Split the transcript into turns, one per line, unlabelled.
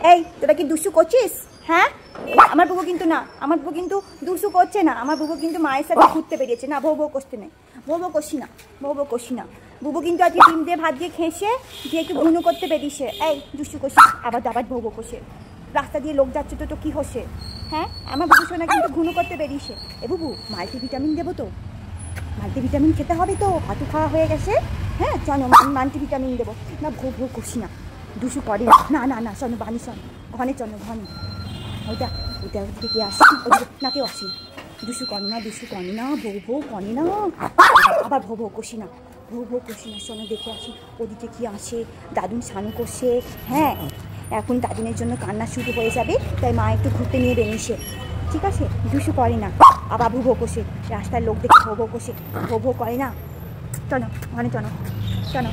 এই তোরা কি দুষ্টু করছিস? হ্যাঁ, আমার বুবু কিন্তু না, আমার বুবু কিন্তু দুষ্টু করছে না, আমার বুবু কিন্তু মায়ের সাথে ঘুরতে বেরিয়েছে। না, বউ বউ করতে নেই, বউ বউ করছি না, বউ বউ করছি না। বুবু কিন্তু আজকে ডিম দিয়ে ভাত দিয়ে খেয়েছে, দিয়ে একটু ঘুনো করতে বেরিয়েছে। এই দুষ্টু করছি, আবার দাবার বউ বউ করছে। রাস্তা দিয়ে লোক যাচ্ছে তো কি হচ্ছে? হ্যাঁ, আমার বুবু সোনা কিন্তু ঘুনো করতে বেরিয়েছে। এ বুবু, মাল্টিভিটামিন দেবো তো, মাল্টিভিটামিন খেতে হবে তো, ভাতু খাওয়া হয়ে গেছে। হ্যাঁ চলো, মাল্টিভিটামিন দেবো। না, ভোগ ভোগ করছি না, দুশো করে না। না না শোনো, বানি শোন, ঘনে চলো ঘনে। ওইটা ওইটা ওদিকে আসি, ওদিকে না কেউ আসি। দুশো করে না, দুশো করে না, বউ বউ করে না, আবার ভো ভো করছি না, ভো ভো করছি না। শোনো দেখে আসি ওদিকে কি আসে। দাদুন স্নান করছে। হ্যাঁ, এখন দাদুনের জন্য কান্না শুরু হয়ে যাবে, তাই মা একটু ঘুরতে নিয়ে বেরিয়েছে। ঠিক আছে, দুশো করে না, আবার ভো ভো করছে। রাস্তার লোক দেখে ভো ভো করছে, ভো ভো করে না। চলো ঘরে চলো, চলো।